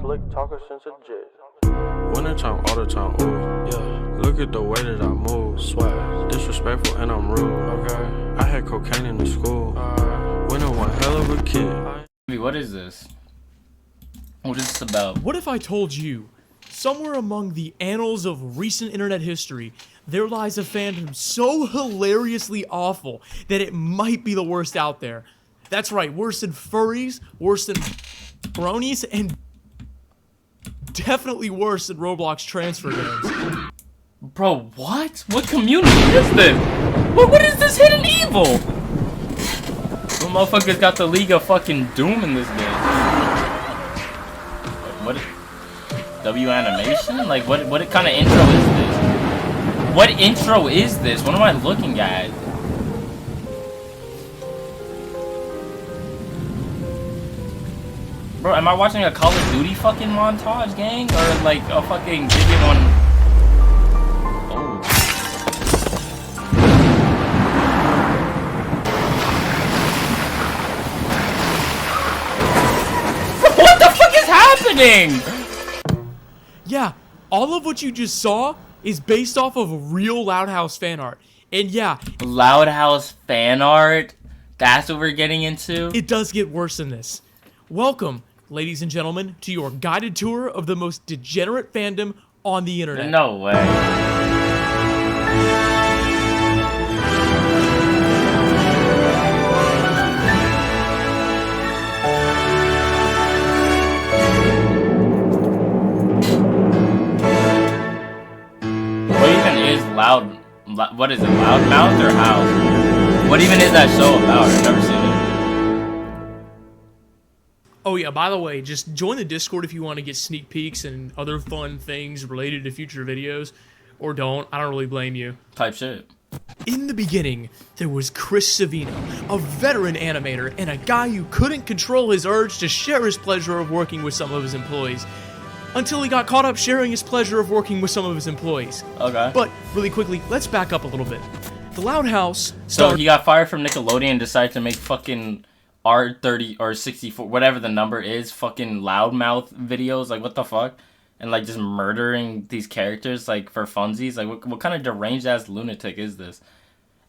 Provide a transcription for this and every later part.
slick talker since a jet. Wintertime, all the time, ooh, yeah. Look at the way that I move, swag. Disrespectful and I'm rude, okay. I had cocaine in the school. Winter one hell of a kid. What is this? What is this about? What if I told you, somewhere among the annals of recent internet history, there lies a fandom so hilariously awful that it might be the worst out there. That's right, worse than furries, worse than bronies, and definitely worse than Roblox transfer games. Bro, what? What community is this? What is this hidden evil? The motherfuckers got the League of fucking Doom in this game. What? W animation? Like, what kind of intro is this? What intro is this? What am I looking at? Bro, am I watching a Call of Duty fucking montage, gang? Or like a fucking video on... Oh. What the fuck is happening? Yeah, all of what you just saw is based off of real Loud House fan art. And yeah, Loud House fan art? That's what we're getting into? it does get worse than this. Welcome, ladies and gentlemen, to your guided tour of the most degenerate fandom on the internet. No way. What even is what is it, Loudmouth or how? What even is that show about? I've never seen it. Oh yeah, by the way, just join the Discord if you want to get sneak peeks and other fun things related to future videos. Or don't, I don't really blame you. Type shit. In the beginning, there was Chris Savino, a veteran animator and a guy who couldn't control his urge to share his pleasure of working with some of his employees. Until he got caught up sharing his pleasure of working with some of his employees. Okay. But, really quickly, let's back up a little bit. The Loud House So he got fired from Nickelodeon and decided to make fucking R30 or 64, whatever the number is, fucking loudmouth videos. Like, what the fuck? And, like, just murdering these characters, like, for funsies. Like, what kind of deranged-ass lunatic is this?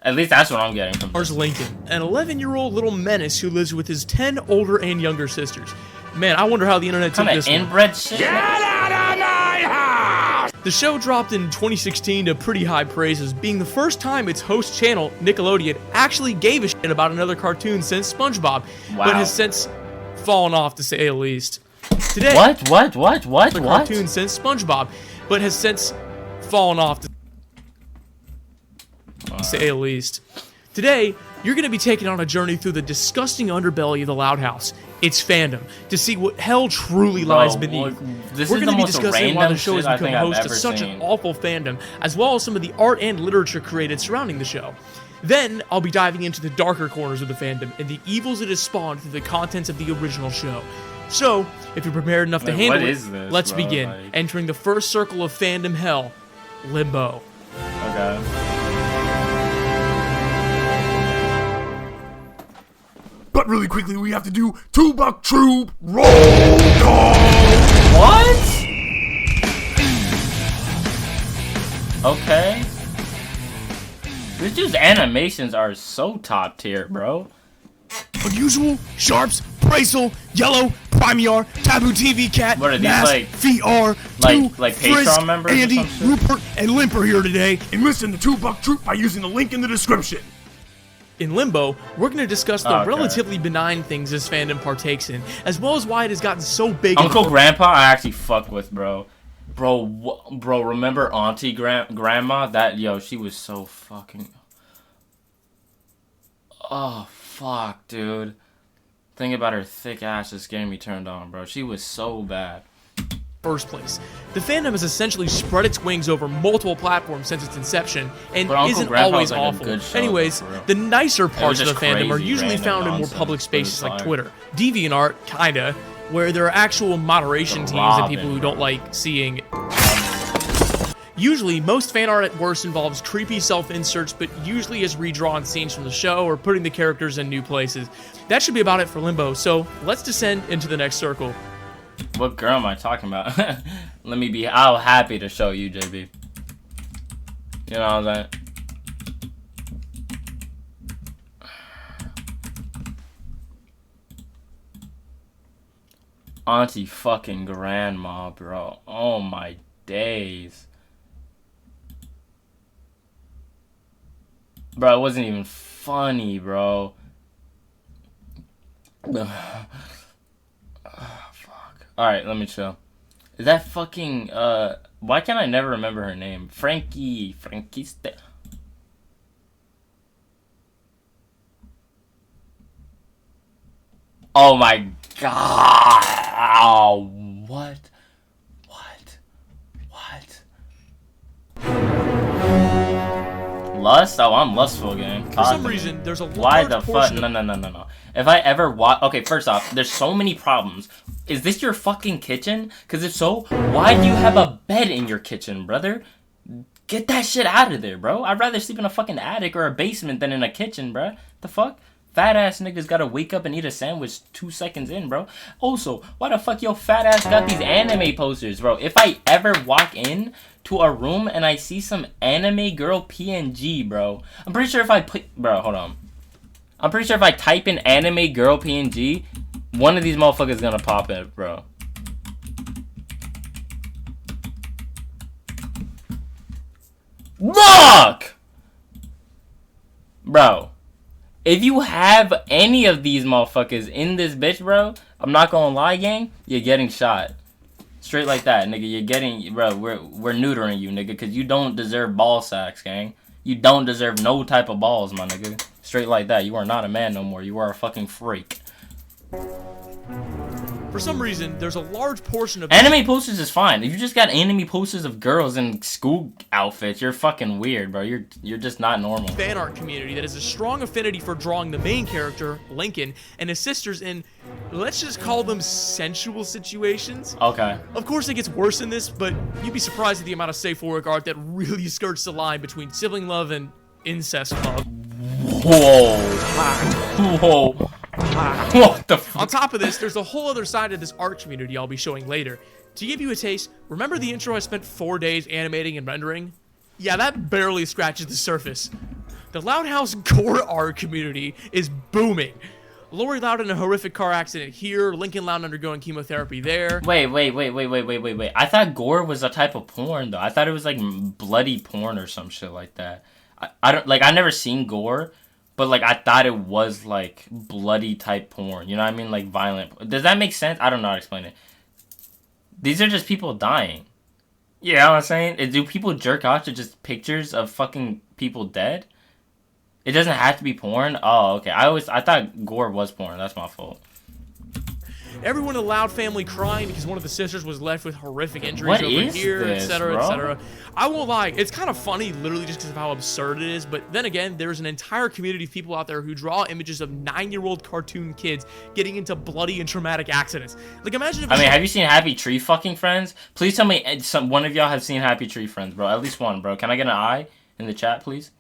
At least that's what I'm getting from this. Lincoln, an 11-year-old little menace who lives with his 10 older and younger sisters. Man, I wonder how the internet took this one. Inbred shit. Get out of my house! The show dropped in 2016 to pretty high praises, being the first time its host channel, Nickelodeon, actually gave a shit about another cartoon since SpongeBob, but has since fallen off, to say the least. Today, What? cartoon since SpongeBob, but has since fallen off, to say the least. Today, you're going to be taken on a journey through the disgusting underbelly of the Loud House, its fandom, to see what hell truly lies beneath. This We're is going the to be most discussing why random the show shit has I become think I've host to ever such seen. an awful fandom, as well as some of the art and literature created surrounding the show. Then, I'll be diving into the darker corners of the fandom and the evils it has spawned through the contents of the original show. So, if you're prepared enough to handle it, let's begin. Like... Entering the first circle of fandom hell, Limbo. Okay. But really quickly, we have to do Two-Buck Troop Roll Call! What? Okay. This dude's animations are so top tier, bro. Unusual, Sharps, Bracel, Yellow, Primiar, Taboo TV Cat, What are these, Mask, like- VR, like Frisk, Patreon members or Andy, some shit? Rupert, and Limper here today. And listen to Two-Buck Troop by using the link in the description. In Limbo, we're going to discuss the Okay. relatively benign things this fandom partakes in, as well as why it has gotten so big. Uncle Grandpa, I actually fuck with, bro. Bro, remember Auntie Grandma? That, yo, she was so fucking... Oh, fuck, dude. Thinking about her thick ass just getting me turned on, bro. She was so bad. First place. The fandom has essentially spread its wings over multiple platforms since its inception, and But Uncle isn't Grandpa always was, like, a awful. good show, Anyways, though, for real. the nicer parts of the just fandom are crazy, usually random found in more nonsense, public but spaces it's like fire. Twitter. DeviantArt, kinda, where there are actual moderation teams and people who don't like seeing... Usually, most fan art at worst involves creepy self-inserts, but usually is redrawn scenes from the show or putting the characters in new places. That should be about it for Limbo, so let's descend into the next circle. What girl am I talking about? Let me be. I'm happy to show you, JB. You know what I'm saying? Auntie fucking grandma, bro. Oh my days. Bro, it wasn't even funny, bro. Fuck. Alright, let me chill. Is that fucking, why can't I never remember her name? Frankie Oh my god. Oh, what? Lust? Oh, I'm lustful, gang. For some reason, there's a Why large the fuck? portion No. If I ever watch... Okay, first off, there's so many problems. Is this your fucking kitchen? Because if so, why do you have a bed in your kitchen, brother? Get that shit out of there, bro. I'd rather sleep in a fucking attic or a basement than in a kitchen, bro. The fuck? Fat ass niggas gotta wake up and eat a sandwich 2 seconds in, bro. Also, why the fuck your fat ass got these anime posters, bro? If I ever walk in to a room and I see some anime girl PNG, bro, I'm pretty sure if I put... Bro, hold on. I'm pretty sure if I type in anime girl PNG, one of these motherfuckers gonna pop it, bro. Look! Bro. If you have any of these motherfuckers in this bitch, bro, I'm not gonna lie, gang, you're getting shot. Straight like that, nigga. You're getting, bro, we're neutering you, nigga, because you don't deserve ball sacks, gang. You don't deserve no type of balls, my nigga. Straight like that. You are not a man no more. You are a fucking freak. For some reason, there's a large portion of... Anime posters is fine. If you just got anime posters of girls in school outfits, you're fucking weird, bro. You're just not normal. fan art community that has a strong affinity for drawing the main character, Lincoln, and his sisters in, let's just call them sensual situations. Okay. Of course it gets worse in this, but you'd be surprised at the amount of safe work art that really skirts the line between sibling love and incest love. Whoa. Whoa. What the fuck? On top of this, there's a whole other side of this art community I'll be showing later. To give you a taste, remember the intro I spent 4 days animating and rendering? Yeah, that barely scratches the surface. The Loud House gore art community is booming. Lori Loud in a horrific car accident here, Lincoln Loud undergoing chemotherapy there. Wait. I thought gore was a type of porn, though. I thought it was like bloody porn or some shit like that. I don't, like, I never seen gore. But, like, I thought it was, like, bloody type porn. You know what I mean? Like, violent. Does that make sense? I don't know how to explain it. These are just people dying. You know what I'm saying? Do people jerk off to just pictures of fucking people dead? It doesn't have to be porn? Oh, okay. I thought gore was porn. That's my fault. Everyone in the Loud family crying because one of the sisters was left with horrific injuries over here, etc., etc. I won't lie, it's kind of funny, literally just because of how absurd it is, but then again, there's an entire community of people out there who draw images of 9-year-old cartoon kids getting into bloody and traumatic accidents. Like, imagine if... I mean, have you seen Happy Tree fucking Friends? Please tell me one of y'all have seen Happy Tree Friends, bro. At least one, bro. Can I get an eye in the chat, please?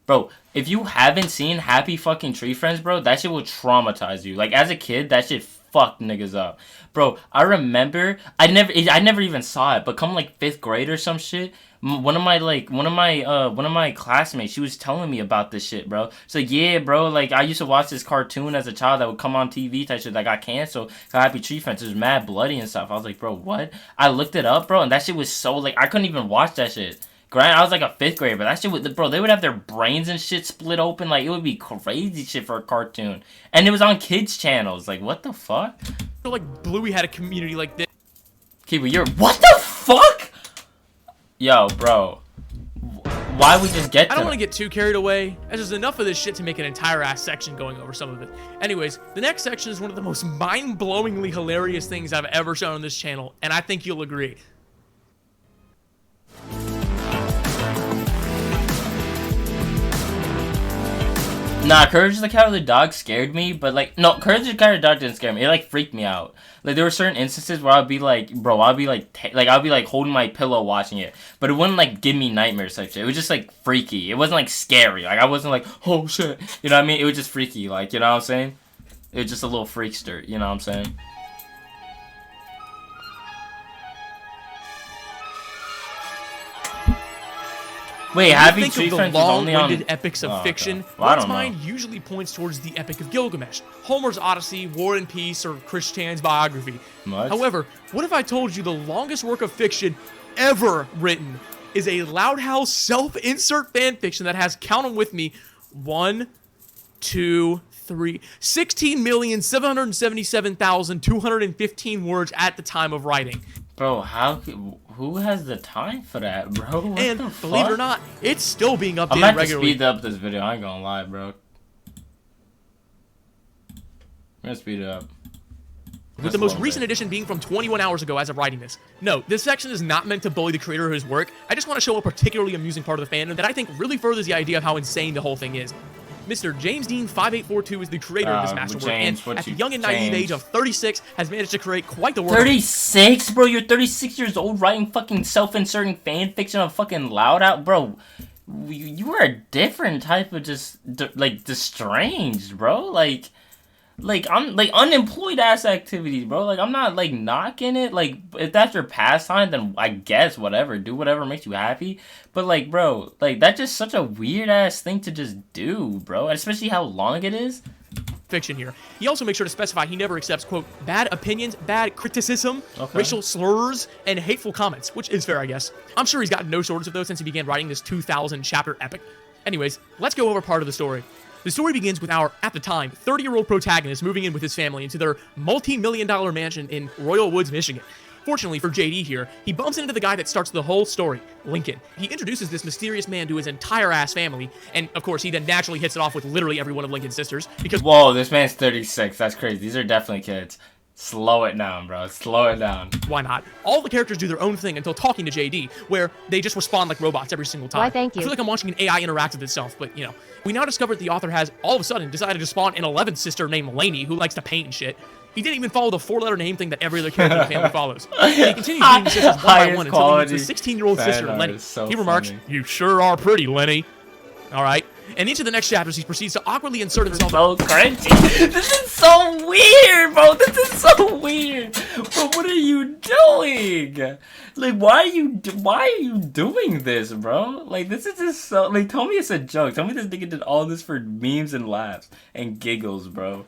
Bro, if you haven't seen Happy fucking Tree Friends, bro, that shit will traumatize you. Like, as a kid, that shit fucked niggas up. Bro, I remember, I never even saw it, but come like 5th grade or some shit, one of my classmates, she was telling me about this shit, bro. It's like, yeah, bro, like, I used to watch this cartoon as a child that would come on TV type shit that got canceled. Happy Tree Friends, it was mad bloody and stuff. I was like, bro, what? I looked it up, bro, and that shit was so, like, I couldn't even watch that shit. Granted, I was like a 5th grader, but that shit would, bro, they would have their brains and shit split open. Like, it would be crazy shit for a cartoon. And it was on kids' channels. Like, what the fuck? Like, Bluey had a community like this. Kiwi, what the fuck? Yo, bro. Why we just get I don't want to get too carried away, as there's enough of this shit to make an entire ass section going over some of it. Anyways, the next section is one of the most mind-blowingly hilarious things I've ever shown on this channel, and I think you'll agree. Nah, Courage the Cowardly Dog scared me, but like, no, Courage the Cowardly Dog didn't scare me. It like freaked me out. Like, there were certain instances where I'd be like, bro, I'd be like holding my pillow watching it, but it wouldn't like give me nightmares type shit. It was just like freaky. It wasn't like scary. Like, I wasn't like, oh shit, you know what I mean? It was just freaky. Like, you know what I'm saying? It was just a little freakster. You know what I'm saying? Wait, When you Happy think Tree of the Friends was only on... long-winded epics of Oh, okay. fiction, Well, I one's don't know. mind usually points towards the Epic of Gilgamesh, Homer's Odyssey, War and Peace, or Chris Chan's biography. What? However, what if I told you the longest work of fiction ever written is a Loud House self-insert fanfiction that has, count 'em with me, 16,777,215 words at the time of writing. Bro, who has the time for that, bro? What And the believe it fuck? or not, it's still being I'm updated gonna have to regularly. speed up this video. I ain't gonna lie, bro. I'm gonna speed it up. With the most recent edition being from 21 hours ago as of writing this. No, this section is not meant to bully the creator of his work. I just want to show a particularly amusing part of the fandom that I think really furthers the idea of how insane the whole thing is. Mr. James Dean 5842 is the creator of this masterwork, and at the young and naive age of 36, has managed to create quite the work. 36, bro? You're 36 years old writing fucking self-inserting fan fiction on fucking Loud Out, bro. You are a different type of just estranged, bro. Like I'm like unemployed ass activities, bro. Like I'm not like knocking it. Like if that's your pastime, then I guess whatever. Do whatever makes you happy. But like, bro, like that's just such a weird ass thing to just do, bro. Especially how long it is. Fiction here. He also makes sure to specify he never accepts, quote, bad opinions, bad criticism, Okay. racial slurs, and hateful comments, which is fair, I guess. I'm sure he's gotten no shortage of those since he began writing this 2,000 chapter epic. Anyways, let's go over part of the story. The story begins with our, at the time, 30-year-old protagonist moving in with his family into their multi-million-dollar mansion in Royal Woods, Michigan. Fortunately for JD here, he bumps into the guy that starts the whole story, Lincoln. He introduces this mysterious man to his entire ass family, and of course he then naturally hits it off with literally every one of Lincoln's sisters, because Whoa, this man's 36. That's crazy. These are definitely kids. Slow it down, bro. Slow it down. why not? All the characters do their own thing until talking to JD, where they just respond like robots every single time. Why, thank you. I feel like I'm watching an AI interact with itself, but you know. We now discover that the author has, all of a sudden, decided to spawn an 11th sister named Lainey, who likes to paint and shit. He didn't even follow the 4-letter name thing that every other character in the family follows. And he continues reading the sisters one by Highest one until he meets quality the 16-year-old sister, fan art Lenny. is so He remarks, funny. "You sure are pretty, Lenny." All right. And each of the next chapters, he proceeds to awkwardly insert himself. So cringy. This is so weird, bro. This is so weird. Bro, what are you doing? Like, why are you doing this, bro? Like, this is just so. Like, tell me it's a joke. Tell me this nigga did all this for memes and laughs and giggles, bro.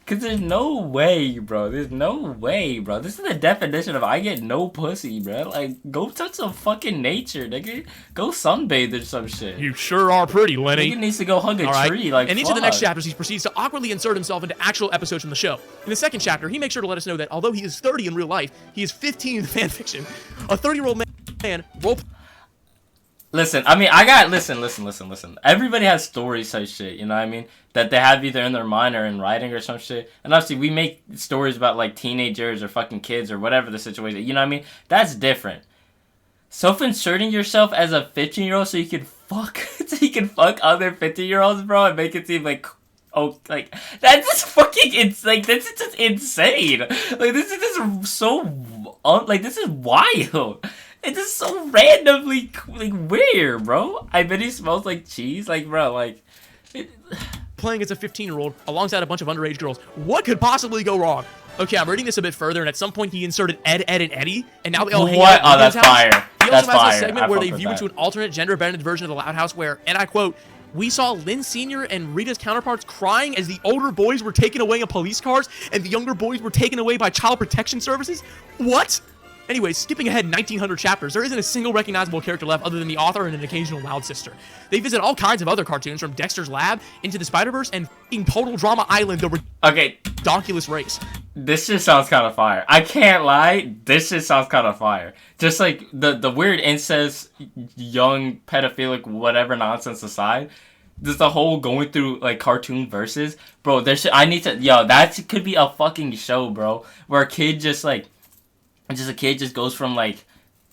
Cause there's no way, bro. There's no way, bro. This is the definition of I get no pussy, bro. Like, go touch some fucking nature, nigga. Go sunbathe or some shit. "You sure are pretty, Lenny." Nigga needs to go hug a All right. tree. Like, and each of the next fuck. chapters, he proceeds to awkwardly insert himself into actual episodes from the show. In the second chapter, he makes sure to let us know that although he is 30 in real life, he is 15 in the fanfiction. A 30-year-old man role. Listen, I mean, I got listen. Everybody has stories type shit, you know what I mean? That they have either in their mind or in writing or some shit. And obviously, we make stories about like teenagers or fucking kids or whatever the situation. You know what I mean? That's different. Self-inserting yourself as a 15-year-old so you can fuck other 15-year-olds, bro, and make it seem like. Oh, like, that's just fucking, it's like, this is just insane. Like, this is just so, this is wild. It's just so randomly, like, weird, bro. I bet he smells like cheese. Like, bro, like, Playing as a 15-year-old alongside a bunch of underage girls. What could possibly go wrong? Okay, I'm reading this a bit further, and at some point he inserted Ed, and Eddie, and now they all hang What? out Oh, at that's Lincoln's house. fire. He That's also has fire. a segment I where fuck they with view that. into an alternate gender-bended version of the Loud House where, and I quote, "We saw Lynn Sr. and Rita's counterparts crying as the older boys were taken away in police cars and the younger boys were taken away by child protection services." What? Anyways, skipping ahead 1900 chapters, there isn't a single recognizable character left other than the author and an occasional Loud sister. They visit all kinds of other cartoons from Dexter's Lab, Into the Spider-Verse, and f***ing Total Drama Island, the okay, ridiculous race. this just sounds kind of fire. I can't lie, this just sounds kind of fire. Just like the weird incest, young, pedophilic, whatever nonsense aside, just the whole going through like cartoon verses, bro. That could be a fucking show, bro, where a kid just goes from like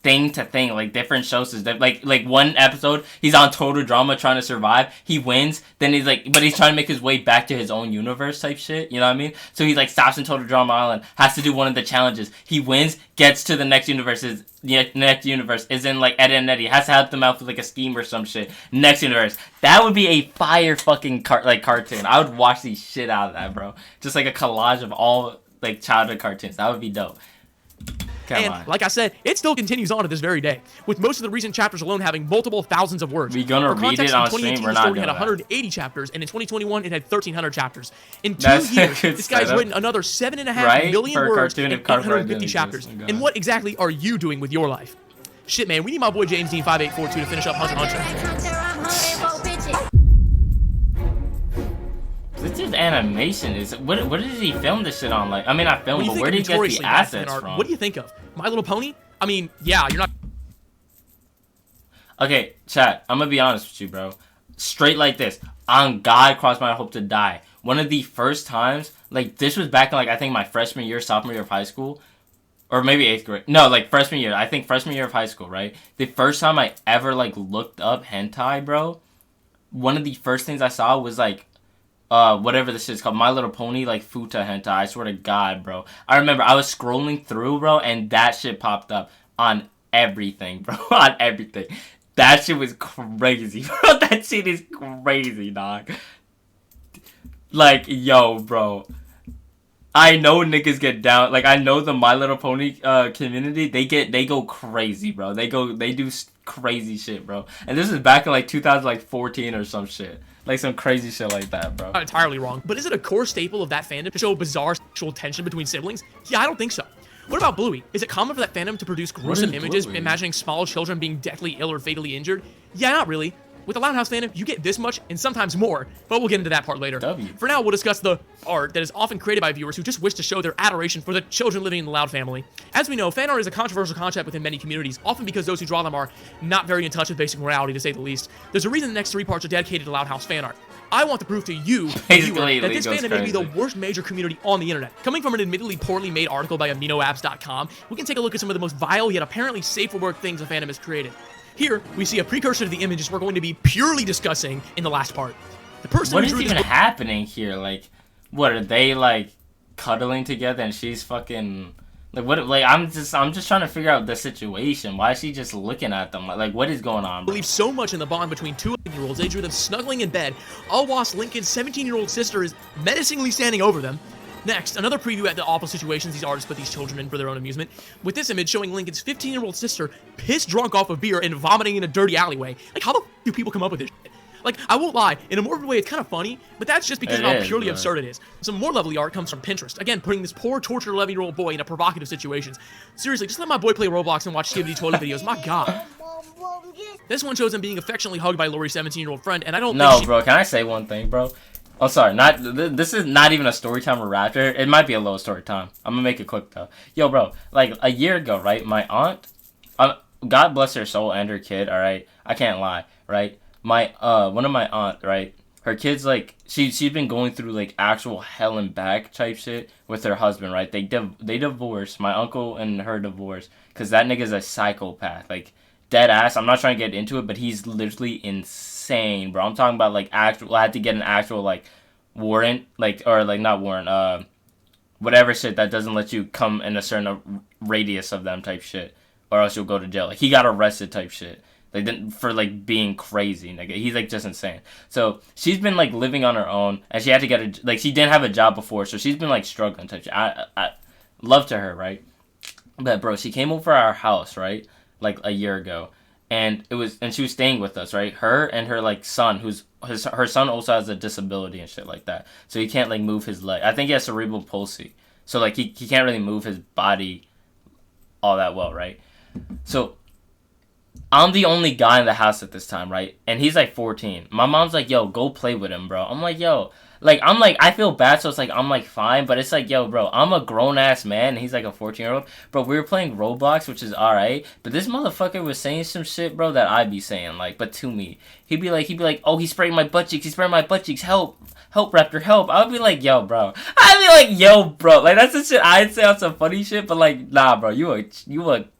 thing to thing, like different shows. Like one episode, he's on Total Drama trying to survive. He wins, then he's like, but he's trying to make his way back to his own universe type shit. You know what I mean? So he like stops in Total Drama Island, has to do one of the challenges. He wins, gets to the next universe. Next universe is in like Ed and Eddie, has to help them out with like a scheme or some shit. Next universe, that would be a fire fucking cartoon. I would watch the shit out of that, bro. Just like a collage of all like childhood cartoons. That would be dope. And like I said, it still continues on to this very day, with most of the recent chapters alone having multiple thousands of words. We gonna For read context, it on in 2018, stream? We're the not story doing had that. 180 chapters, and in 2021, it had 1,300 chapters. In 2 That's a years, good this guy's setup. written another 7.5 Right? million For a words cartoon and of cover 850 images. chapters. Oh my God. And what exactly are you doing with your life? Shit, man, we need my boy James Dean 5842 to finish up Hunter x Hunter. This dude's animation is what did he film this shit on? Like, I mean, I filmed, When you but think where of did he get notoriously the bad fan assets art, from? what do you think of? My Little Pony? I mean, yeah, you're not. Okay, chat, I'm gonna be honest with you, bro. Straight like this. On God, cross my hope to die. One of the first times, like, this was back in, like, I think my freshman year, sophomore year of high school. Or maybe 8th grade. No, like, freshman year. I think freshman year of high school, right? The first time I ever, like, looked up hentai, bro, one of the first things I saw was, like, whatever this is called, My Little Pony, like, futa hentai. I swear to God, bro. I remember I was scrolling through, bro, and that shit popped up on everything, bro. On everything. That shit was crazy, bro. That shit is crazy, dog. Like, yo, bro. I know niggas get down. Like, I know the My Little Pony community. They go crazy, bro. They do crazy shit, bro. And this is back in like 2014 or some shit. Like some crazy shit like that, bro. Not entirely wrong, but is it a core staple of that fandom to show bizarre sexual tension between siblings? Yeah, I don't think so. What about Bluey? Is it common for that fandom to produce gruesome images, Bluey? imagining small children being deathly ill or fatally injured? Yeah, not really. With the Loud House fandom, you get this much and sometimes more, but we'll get into that part later. W. For now, we'll discuss the art that is often created by viewers who just wish to show their adoration for the children living in the Loud family. As we know, fan art is a controversial concept within many communities, often because those who draw them are not very in touch with basic morality, to say the least. There's a reason the next 3 parts are dedicated to Loud House fan art. I want to prove to you, the viewer, that this fandom may be the worst major community on the internet. Coming from an admittedly poorly made article by AminoAbs.com, we can take a look at some of the most vile yet apparently safe for work things the fandom has created. Here, we see a precursor to the images we're going to be purely discussing in the last part. The person What who is drew even this happening here? Like, what are they like cuddling together and she's fucking like what? Like, I'm just trying to figure out the situation. Why is she just looking at them? Like what is going on, bro? believes so much in the bond between 2 11-year-olds, they drew them snuggling in bed, all whilst Lincoln's 17-year-old sister is menacingly standing over them. Next, another preview at the awful situations these artists put these children in for their own amusement, with this image showing Lincoln's 15-year-old sister pissed drunk off of beer and vomiting in a dirty alleyway. Like, how the f do people come up with this shit? Like, I won't lie, in a morbid way, it's kind of funny, but that's just because of how purely absurd it is. Some more lovely art comes from Pinterest. Again, putting this poor, tortured 11-year-old boy into provocative situations. Seriously, just let my boy play Roblox and watch Skibidi toilet videos. My God. This one shows him being affectionately hugged by Lori's 17-year-old friend, and I don't No, think bro. Can I say one thing, bro? Oh, sorry. This is not even a story time or raptor. It might be a little story time. I'm gonna make it quick though. Yo, bro. Like a year ago, right? My aunt, God bless her soul and her kid. All right, I can't lie, right? My one of my aunt, right? Her kid's like she's been going through like actual hell and back type shit with her husband, right? They divorced. My uncle and her divorced because that nigga's a psychopath, like dead ass. I'm not trying to get into it, but he's literally insane, bro. I'm talking about like actual. I had to get an actual like warrant, like or like not warrant, whatever shit that doesn't let you come in a certain radius of them type shit, or else you'll go to jail. Like he got arrested type shit. Like for like being crazy, nigga. He's like just insane. So she's been like living on her own, and she had to get a like she didn't have a job before, so she's been like struggling type shit. I love to her, right? But bro, she came over our house, right? Like a year ago, and she was staying with us, right? Her and her like son, her son also has a disability and shit like that, so he can't like move his leg. I think he has cerebral palsy, so like he can't really move his body all that well, right? So I'm the only guy in the house at this time, right? And he's like 14. My mom's like, yo, go play with him, bro. I'm like, yo. Like, I'm like, I feel bad, so it's like, I'm like, fine. But it's like, yo, bro, I'm a grown-ass man, and he's like a 14-year-old. Bro, we were playing Roblox, which is alright. But this motherfucker was saying some shit, bro, that I'd be saying, like, but to me. He'd be like, oh, he's spraying my butt cheeks. Help. Help, Raptor, help. I would be like, yo, bro. Like, that's the shit I'd say on some funny shit, but, like, nah, bro, you a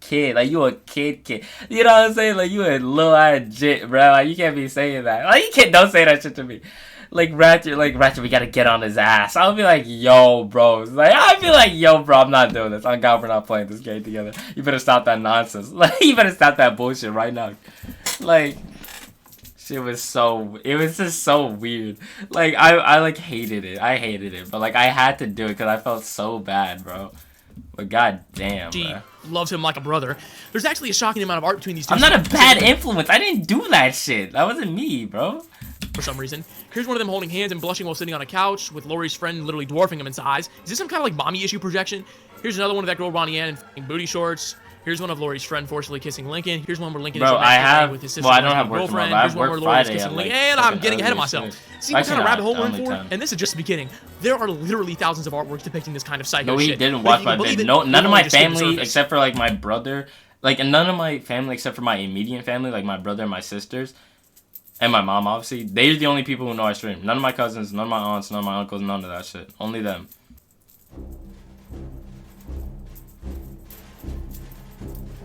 kid. Like, you a kid. You know what I'm saying? Like, you a little ass jit, bro. Like, you can't be saying that. Like, don't say that shit to me. Like, Raptor, we gotta get on his ass. I'll be like, yo, bro. Like, I'd be like, yo, bro, I'm not doing this. On God, we're not playing this game together. You better stop that nonsense. Like, you better stop that bullshit right now. Like, it was just so weird. Like, I like hated it. I hated it. But like I had to do it because I felt so bad, bro. But god damn, she bro. loves him like a brother. There's actually a shocking amount of art between these two. I'm not a bad influence. I didn't do that shit. That wasn't me, bro. For some reason. Here's one of them holding hands and blushing while sitting on a couch, with Lori's friend literally dwarfing him in size. Is this some kind of like mommy issue projection? Here's another one of that girl Ronnie Ann in booty shorts. Here's one of Lori's friend forcibly kissing Lincoln. Here's one where Lincoln is with his sister. Well, I don't have work girlfriend. tomorrow. Here's one where Lori's kissing Lincoln. And I'm getting ahead of myself. See what kind of rabbit hole we're in for? And this is just the beginning. There are literally thousands of artworks depicting this kind of psycho shit. No, he didn't watch my vid. No, none of my family except for like my brother, like, and none of my family except for my immediate family, like my brother and my sisters, and my mom, obviously. They're the only people who know I stream. None of my cousins, none of my aunts, none of my uncles, none of that shit. Only them.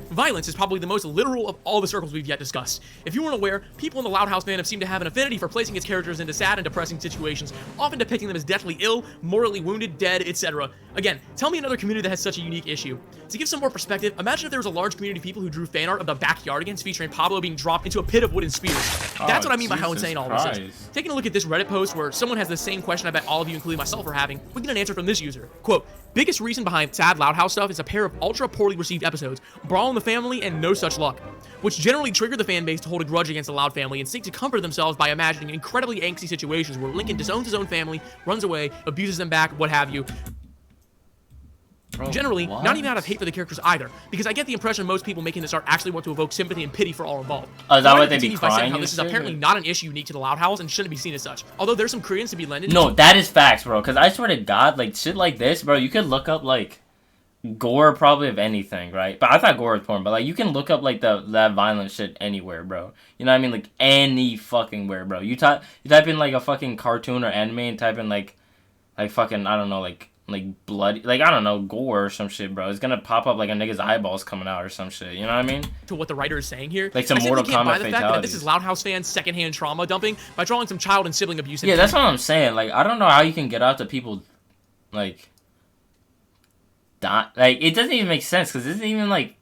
Violence is probably the most literal of all the circles we've yet discussed. If you weren't aware, people in the Loud House fandom seem to have an affinity for placing its characters into sad and depressing situations, often depicting them as deathly ill, morally wounded, dead, etc. Again, tell me another community that has such a unique issue. To give some more perspective, imagine if there was a large community of people who drew fan art of the Backyardigans featuring Pablo being dropped into a pit of wooden spears. That's what I mean by how insane all this is. Taking a look at this Reddit post where someone has the same question I bet all of you, including myself, are having, we get an answer from this user. Quote, biggest reason behind sad Loud House stuff is a pair of ultra poorly received episodes, Brawl in the Family and No Such Luck, which generally trigger the fan base to hold a grudge against the Loud family and seek to comfort themselves by imagining incredibly angsty situations where Lincoln disowns his own family, runs away, abuses them back, what have you. Bro, generally, not even out of hate for the characters either, because I get the impression most people making this art actually want to evoke sympathy and pity for all involved. Oh, is that why they be crying? By saying how this is apparently not an issue unique to the Loud House and shouldn't be seen as such, although there's some credence to be lended. No, that is facts, bro, because I swear to God, like, shit like this, bro, you could look up, like, gore probably of anything, right? But I thought gore was porn, but, like, you can look up, like, that violent shit anywhere, bro. You know what I mean? Like, any fucking where, bro. You type in, like, a fucking cartoon or anime and type in, like fucking, I don't know, like bloody, like, I don't know, gore or some shit, bro. It's gonna pop up like a nigga's eyeballs coming out or some shit. You know what I mean? To what the writer is saying here, like some Mortal Kombat fatalities. That this is Loud House fans secondhand trauma dumping by drawing some child and sibling abuse. Yeah, that's what I'm saying. Like, I don't know how you can get out to people, like, like, it doesn't even make sense because it isn't even like,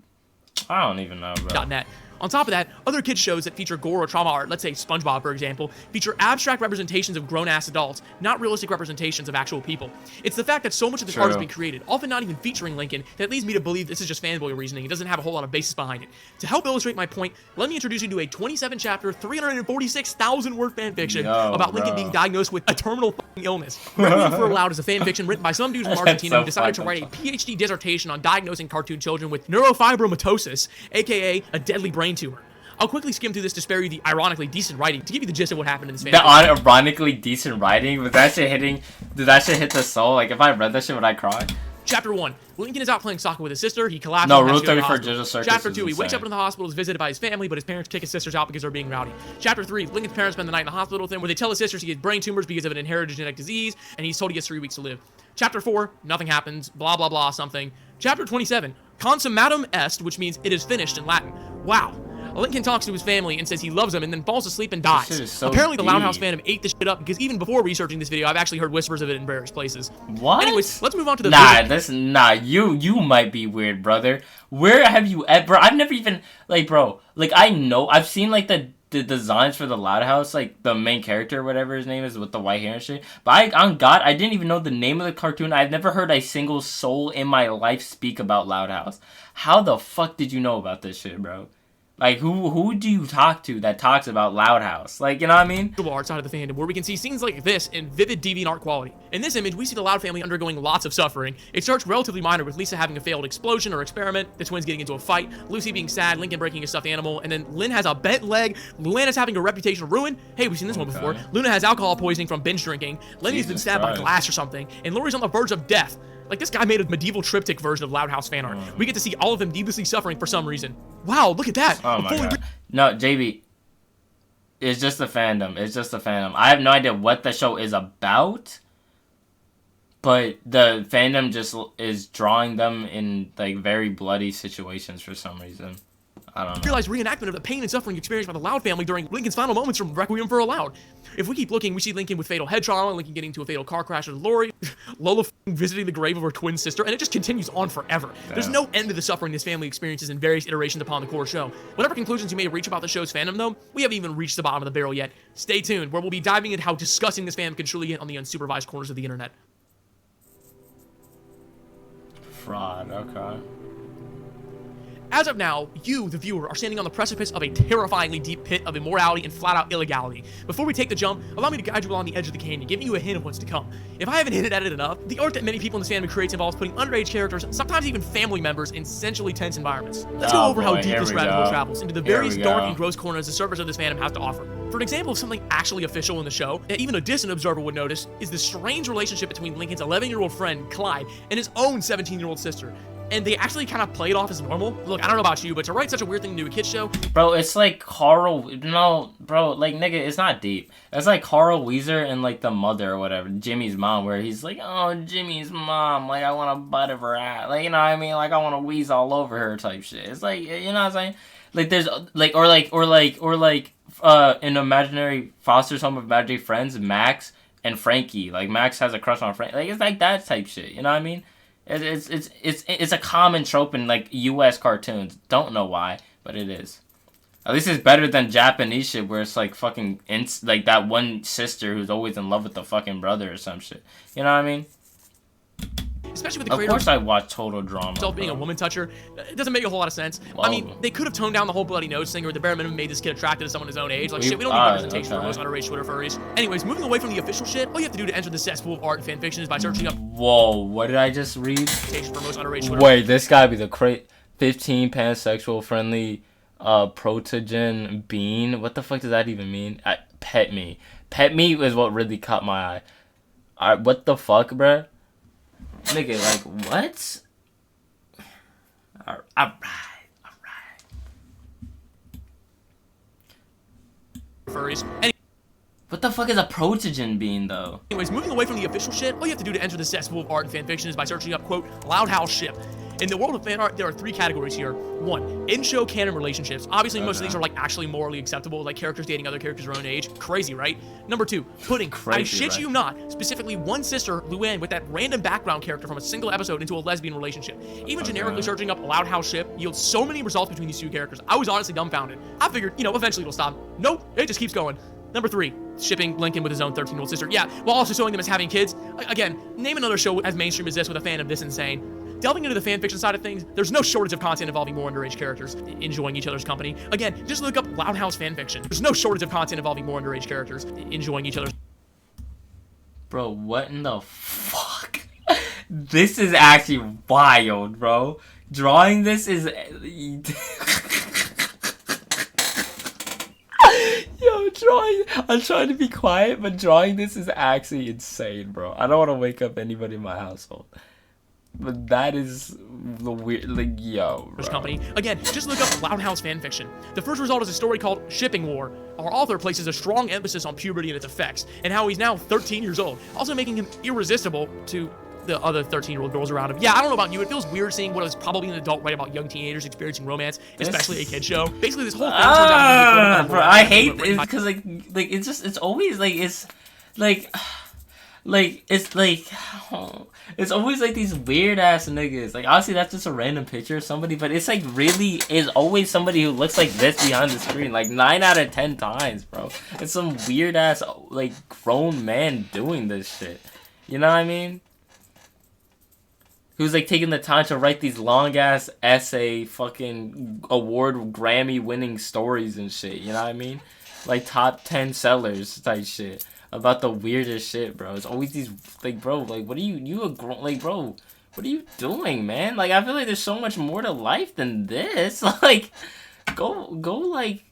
I don't even know, bro. .net. On top of that, other kids shows that feature gore or trauma art, let's say SpongeBob for example, feature abstract representations of grown-ass adults, not realistic representations of actual people. It's the fact that so much of this art is being created, often not even featuring Lincoln, that leads me to believe this is just fanboy reasoning. It doesn't have a whole lot of basis behind it. To help illustrate my point, let me introduce you to a 27-chapter, 346,000-word fanfiction about Lincoln being diagnosed with a terminal fucking illness. Requiem for Loud is a fanfiction written by some dudes from Argentina who decided to write a PhD dissertation on diagnosing cartoon children with neurofibromatosis, aka a deadly brain tumor. I'll quickly skim through this to spare you the ironically decent writing to give you the gist of what happened in this fanfiction. The ironically decent writing? Was that shit hitting? Did that shit hit the soul? Like, if I read that shit, would I cry? Chapter 1. Lincoln is out playing soccer with his sister. He collapses. No, Rule 34 Digital Circus. Chapter 2. He wakes up in the hospital, is visited by his family, but his parents kick his sisters out because they're being rowdy. Chapter 3. Lincoln's parents spend the night in the hospital with him, where they tell his sisters he gets brain tumors because of an inherited genetic disease, and he's told he gets 3 weeks to live. Chapter 4. Nothing happens. Blah, blah, blah, something. Chapter 27. Consummatum est, which means it is finished in Latin. Wow. Lincoln talks to his family and says he loves them and then falls asleep and dies. Apparently the Loud House fandom ate this shit up because even before researching this video, I've actually heard whispers of it in various places. What? Anyways, let's move on to the you might be weird, brother. Where have you ever? I've never even, like, bro, like, I know, I've seen, like, the designs for the Loud House, like, the main character, whatever his name is, with the white hair and shit. But on God, I didn't even know the name of the cartoon. I've never heard a single soul in my life speak about Loud House. How the fuck did you know about this shit, bro? Like, who do you talk to that talks about Loud House? Like, you know what I mean? Art side of the fandom, where we can see scenes like this in vivid DeviantArt quality. In this image, we see the Loud family undergoing lots of suffering. It starts relatively minor, with Lisa having a failed explosion or experiment, the twins getting into a fight, Lucy being sad, Lincoln breaking a stuffed animal, and then Lynn has a bent leg, Luana's having a reputation ruined. Hey, we've seen this one before. Luna has alcohol poisoning from binge drinking, Lenny's been stabbed by glass or something, and Lori's on the verge of death. Like, this guy made a medieval triptych version of Loud House fan art. We get to see all of them needlessly suffering for some reason. Wow, look at that. Oh my God. No, JB, it's just the fandom. It's just the fandom. I have no idea what the show is about, but the fandom just is drawing them in, like, very bloody situations for some reason. I don't know. Realized reenactment of the pain and suffering experienced by the Loud family during Lincoln's final moments from Requiem for a Loud. If we keep looking, we see Lincoln with fatal head trauma, Lincoln getting into a fatal car crash with Lori, Lola visiting the grave of her twin sister, and it just continues on forever. Damn. There's no end to the suffering this family experiences in various iterations upon the core show. Whatever conclusions you may reach about the show's fandom, though, we haven't even reached the bottom of the barrel yet. Stay tuned, where we'll be diving into how disgusting this fandom can truly get on the unsupervised corners of the internet. Fraud, okay. As of now, you, the viewer, are standing on the precipice of a terrifyingly deep pit of immorality and flat-out illegality. Before we take the jump, allow me to guide you along the edge of the canyon, giving you a hint of what's to come. If I haven't hinted at it enough, the art that many people in this fandom creates involves putting underage characters, sometimes even family members, in essentially tense environments. Let's go over how deep this rabbit hole travels into the various dark and gross corners the surface of this fandom has to offer. For an example of something actually official in the show, that even a distant observer would notice, is the strange relationship between Lincoln's 11-year-old friend, Clyde, and his own 17-year-old sister. And they actually kind of play it off as normal. Look, I don't know about you, but to write such a weird thing into a kid's show... Bro, it's like Carl... No, bro, like, nigga, it's not deep. It's like Carl Weezer and, like, the mother or whatever, Jimmy's mom, where he's like, oh, Jimmy's mom, like, I want to butt of her ass. Like, you know what I mean? Like, I want to wheeze all over her type shit. It's like, you know what I'm saying? Like, there's, like, in Imaginary Foster's Home of Imaginary Friends, Max and Frankie. Like, Max has a crush on Frankie. Like, it's like that type shit, you know what I mean? It's a common trope in, like, U.S. cartoons. Don't know why, but it is. At least it's better than Japanese shit where it's, like, fucking, like, that one sister who's always in love with the fucking brother or some shit. You know what I mean? Especially with the creator. Of course I watch Total Drama. Himself being a woman toucher, it doesn't make a whole lot of sense. Well, I mean, they could have toned down the whole bloody nose thing, or at the bare minimum made this kid attracted to someone his own age. Like, shit, we don't need representation for most underage Twitter furries. Anyways, moving away from the official shit, all you have to do to enter the cesspool of art and fanfiction is by searching up... Whoa, what did I just read? For most underage Twitter. Wait, this gotta be the 15 pansexual friendly protogen bean. What the fuck does that even mean? Pet me. Pet me is what really caught my eye. Alright, what the fuck, bruh? Nigga, like, what? Alright. Furries. What the fuck is a protogen bean, though? Anyways, moving away from the official shit, all you have to do to enter the cesspool of art and fanfiction is by searching up, quote, Loud House Ship. In the world of fan art, there are 3 categories here. 1, in-show canon relationships. Obviously, most of these are, like, actually morally acceptable, like characters dating other characters their own age. Crazy, right? Number 2, pudding. Crazy, I shit right? you not. Specifically, one sister, Luann, with that random background character from a single episode into a lesbian relationship. Even generically searching up Loud House Ship yields so many results between these 2 characters. I was honestly dumbfounded. I figured, you know, eventually it'll stop. Nope, it just keeps going. Number 3, shipping Lincoln with his own 13-year-old sister. Yeah, while also showing them as having kids. Again, name another show as mainstream as this with a fan of this insane. Delving into the fanfiction side of things, there's no shortage of content involving more underage characters enjoying each other's company. Again, just look up Loud House fanfiction. There's no shortage of content involving more underage characters enjoying each other's... Bro, what in the fuck? This is actually wild, bro. Drawing this is... Yo, I'm trying to be quiet, but drawing this is actually insane, bro. I don't want to wake up anybody in my household. But that is the weird, like, yo, bro. Company. Again, just look up Loud House fanfiction. The first result is a story called Shipping War. Our author places a strong emphasis on puberty and its effects, and how he's now 13 years old, also making him irresistible to the other 13-year-old girls around him. Yeah, I don't know about you, it feels weird seeing what is probably an adult write about young teenagers experiencing romance, especially a kid show. Basically, this whole thing turns out to be... Bro, I hate it, because, like, it's always, like, it's, like... it's always like these weird ass niggas. Like, obviously that's just a random picture of somebody, but it's like really is always somebody who looks like this behind the screen. Like 9 out of 10 times, bro. It's some weird ass like grown man doing this shit. You know what I mean? Who's like taking the time to write these long ass essay fucking award Grammy winning stories and shit. You know what I mean? Like top 10 sellers type shit. About the weirdest shit, bro. It's always these, like, bro, like, what are you a grown, like, bro, what are you doing, man? Like, I feel like there's so much more to life than this. Like, go, like,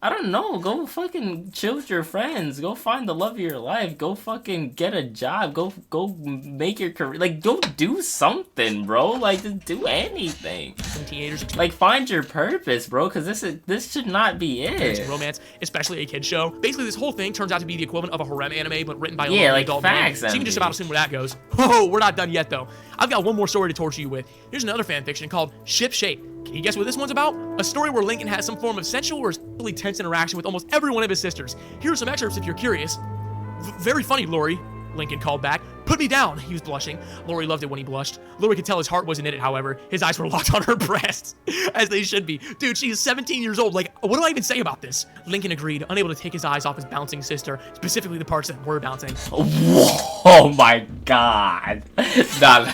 I don't know, go fucking chill with your friends. Go find the love of your life. Go fucking get a job. Go make your career. Like, go do something, bro. Like, just do anything. Teenagers. Like, find your purpose, bro, because this should not be it. Romance, especially a kid show. Basically, this whole thing turns out to be the equivalent of a harem anime, but written by a like adult facts. So you can just about assume where that goes. Oh, we're not done yet, though. I've got one more story to torture you with. Here's another fanfiction called Ship Shape. Can you guess what this one's about? A story where Lincoln has some form of sensual or sexually tense interaction with almost every one of his sisters. Here are some excerpts if you're curious. Very funny, Lori, Lincoln called back. Put me down, he was blushing. Lori loved it when he blushed. Lori could tell his heart wasn't in it, however. His eyes were locked on her breasts, as they should be. Dude, she's 17 years old. Like, what do I even say about this? Lincoln agreed, unable to take his eyes off his bouncing sister, specifically the parts that were bouncing. Oh my god. Nah.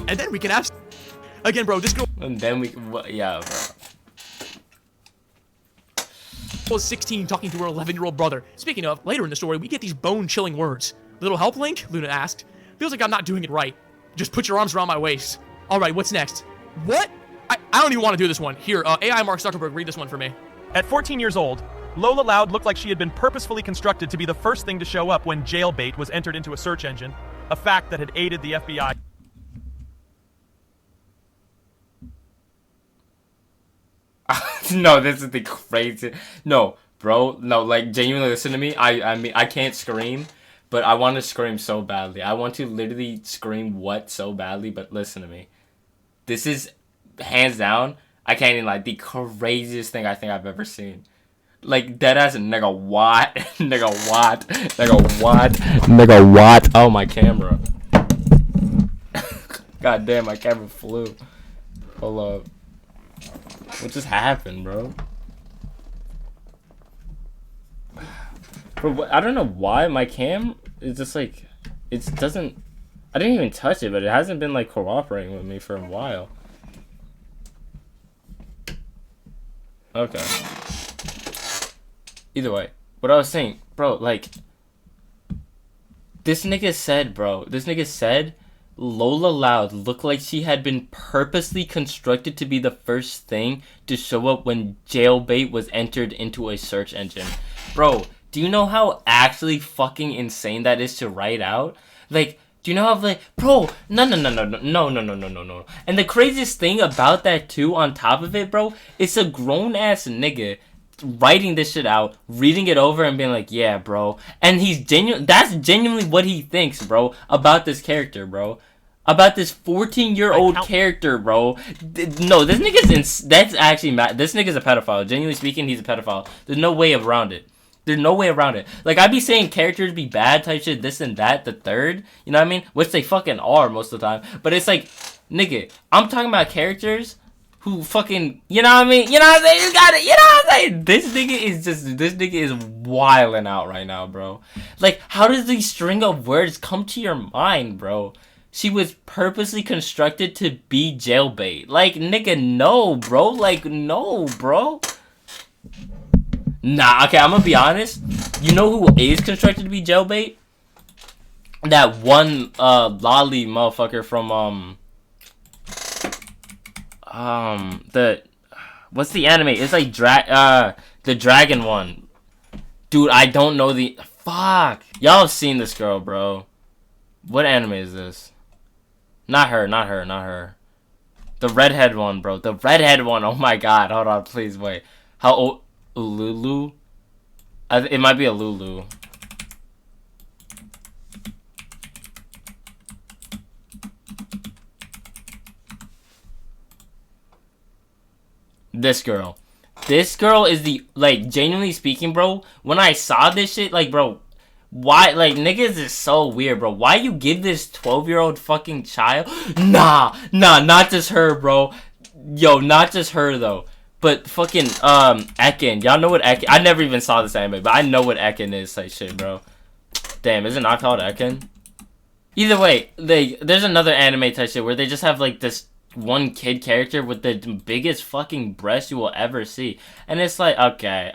and then we can have... Again, bro, this girl And then we, yeah, bro. was 16 talking to her 11-year-old brother. Speaking of, later in the story, we get these bone-chilling words. Little help, Link? Luna asked. Feels like I'm not doing it right. Just put your arms around my waist. Alright, what's next? What? I don't even want to do this one. Here, AI Mark Zuckerberg, read this one for me. At 14 years old, Lola Loud looked like she had been purposefully constructed to be the first thing to show up when jailbait was entered into a search engine, a fact that had aided the FBI. No, this is the crazy. No, bro. No, like, genuinely listen to me. I mean, I can't scream, but I want to scream so badly. I want to literally scream what so badly, but listen to me. This is, hands down, I can't even lie, the craziest thing I think I've ever seen. Like, deadass nigga what? Nigga what? Nigga what? Nigga what? Oh, my camera. God damn, my camera flew. Hold up. What just happened, bro? Bro, I don't know why my cam is just like, it doesn't, I didn't even touch it, but it hasn't been like cooperating with me for a while. Okay. Either way, what I was saying, bro, like, this nigga said Lola Loud looked like she had been purposely constructed to be the first thing to show up when jailbait was entered into a search engine. Bro, do you know how actually fucking insane that is to write out? Like, do you know how, like, bro, no. And the craziest thing about that too, on top of it, bro, it's a grown-ass nigga writing this shit out, reading it over and being like, yeah, bro. And that's genuinely what he thinks, bro, about this character, bro. About this 14-year-old character, bro. No, this nigga's that's actually this nigga's a pedophile. Genuinely speaking, he's a pedophile. There's no way around it. There's no way around it. Like, I be saying characters be bad type shit, this and that, the third, you know what I mean? Which they fucking are most of the time. But it's like, nigga, I'm talking about characters who fucking, you know what I mean? You know what I'm saying? You got it. You know what I'm saying? This nigga is wilding out right now, bro. Like, how does these string of words come to your mind, bro? She was purposely constructed to be jailbait. Like, nigga, no, bro. Like, no, bro. Nah, okay, I'm gonna be honest. You know who is constructed to be jailbait? That one, lolly motherfucker from, what's the anime? It's like the dragon one. Dude, I don't know the, fuck. Y'all have seen this girl, bro. What anime is this? Not her. The redhead one, bro. The redhead one. Oh my god. Hold on, please wait. How old? Lulu? It might be a Lulu. This girl. This girl is the, like, genuinely speaking, bro, when I saw this shit, like, bro, why, like, niggas is so weird, bro. Why you give this 12-year-old fucking child? Nah, not just her, bro. Yo, not just her, though. But fucking, Ekin. Y'all know what Ekin... I never even saw this anime, but I know what Ekin is, like, shit, bro. Damn, is it not called Ekin? Either way, there's another anime type shit where they just have, like, this one kid character with the biggest fucking breast you will ever see. And it's like, okay,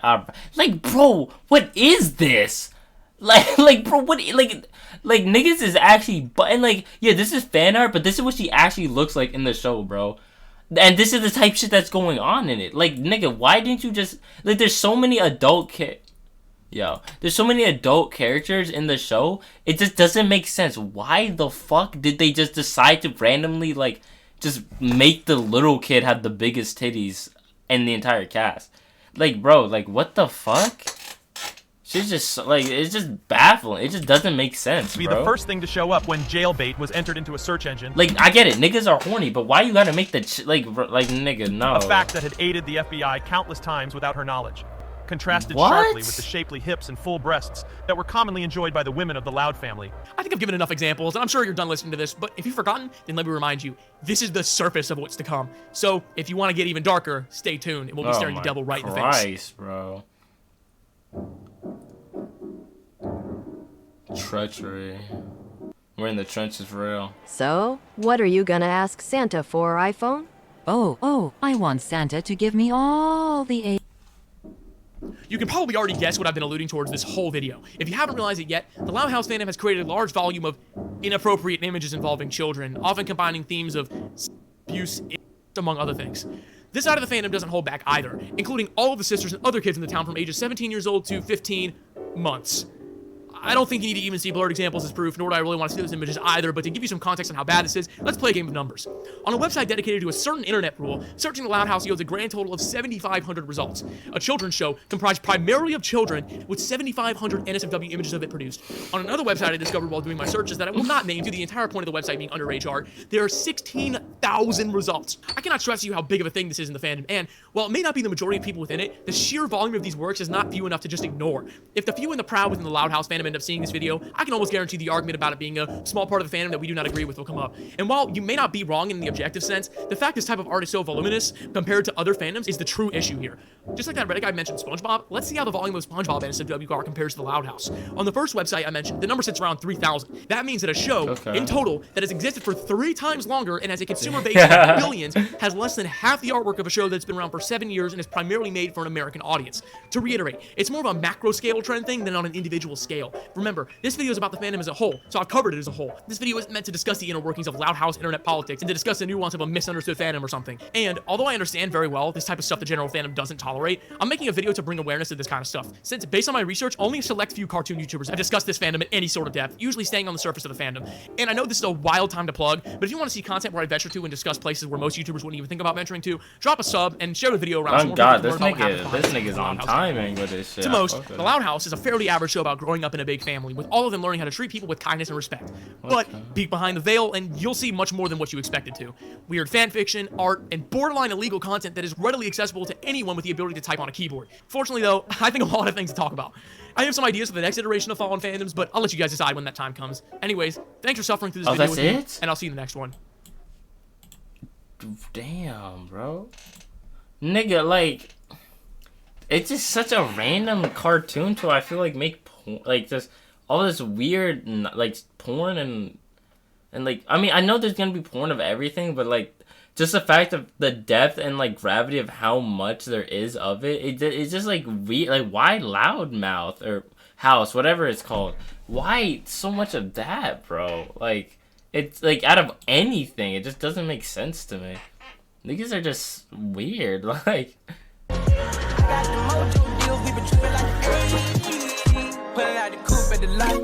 like, bro, what is this? Like, bro, what, like, niggas is actually, and, like, yeah, this is fan art, but this is what she actually looks like in the show, bro. And this is the type shit that's going on in it. Like, nigga, why didn't you just... Like, there's so many adult there's so many adult characters in the show. It just doesn't make sense. Why the fuck did they just decide to randomly, like, just make the little kid have the biggest titties in the entire cast? Like, bro, like, what the fuck? She's just, like, it's just baffling. It just doesn't make sense, bro. Be the first thing to show up when jailbait was entered into a search engine. Like, I get it. Niggas are horny, but why you gotta make the, nigga, no. A fact that had aided the FBI countless times without her knowledge. Contrasted sharply with the shapely hips and full breasts that were commonly enjoyed by the women of the Loud family. I think I've given enough examples, and I'm sure you're done listening to this, but if you've forgotten, then let me remind you, this is the surface of what's to come. So, if you want to get even darker, stay tuned, and we'll be staring the devil right in the face. Bro. Treachery. We're in the trenches for real. So, what are you gonna ask Santa for, iPhone? Oh, I want Santa to give me all the You can probably already guess what I've been alluding towards this whole video. If you haven't realized it yet, the Loud House fandom has created a large volume of inappropriate images involving children, often combining themes of abuse, among other things. This side of the fandom doesn't hold back either, including all of the sisters and other kids in the town from ages 17 years old to 15 months. I don't think you need to even see blurred examples as proof, nor do I really want to see those images either, but to give you some context on how bad this is, let's play a game of numbers. On a website dedicated to a certain internet rule, searching the Loud House yields a grand total of 7,500 results. A children's show comprised primarily of children, with 7,500 NSFW images of it produced. On another website I discovered while doing my searches that I will not name due to the entire point of the website being underage art, there are 16,000 results. I cannot stress to you how big of a thing this is in the fandom, and while it may not be the majority of people within it, the sheer volume of these works is not few enough to just ignore. If the few and the proud within the Loud House fandom end up seeing this video, I can almost guarantee the argument about it being a small part of the fandom that we do not agree with will come up. And while you may not be wrong in the objective sense, the fact this type of art is so voluminous compared to other fandoms is the true issue here. Just like that Reddit guy mentioned SpongeBob, let's see how the volume of SpongeBob NSFW art compares to the Loud House. On the first website I mentioned, the number sits around 3,000. That means that a show, in total, that has existed for 3 times longer and has a consumer base of billions, has less than half the artwork of a show that's been around for 7 years and is primarily made for an American audience. To reiterate, it's more of a macro scale trend thing than on an individual scale. Remember, this video is about the fandom as a whole, so I've covered it as a whole. This video isn't meant to discuss the inner workings of Loud House internet politics and to discuss the nuance of a misunderstood fandom or something. And although I understand very well this type of stuff the general fandom doesn't tolerate, I'm making a video to bring awareness to this kind of stuff, since based on my research, only a select few cartoon YouTubers have discussed this fandom at any sort of depth, usually staying on the surface of the fandom. And I know this is a wild time to plug, but if you want to see content where I venture to and discuss places where most YouTubers wouldn't even think about venturing to, drop a sub and share the video around. Oh god, this nigga's on timing with this shit. To most, the Loud House is a fairly average show about growing up in a big family, with all of them learning how to treat people with kindness and respect. But peek behind the veil and you'll see much more than what you expected to. Weird fanfiction, art, and borderline illegal content that is readily accessible to anyone with the ability to type on a keyboard. Fortunately though, I think a lot of things to talk about. I have some ideas for the next iteration of Fallen Fandoms, but I'll let you guys decide when that time comes. Anyways, thanks for suffering through this video with me, and I'll see you in the next one. Damn, bro. Nigga, like, it's just such a random cartoon to, I feel like, make porn, like, just all this weird, like, porn and like, I mean, I know there's gonna be porn of everything, but, like, just the fact of the depth and, like, gravity of how much there is of it, it's just, like, weird. Like, why Loudmouth or House, whatever it's called? Why so much of that, bro? Like, it's, like, out of anything, it just doesn't make sense to me. Niggas are just weird, like... Pulling out the coupe at the light.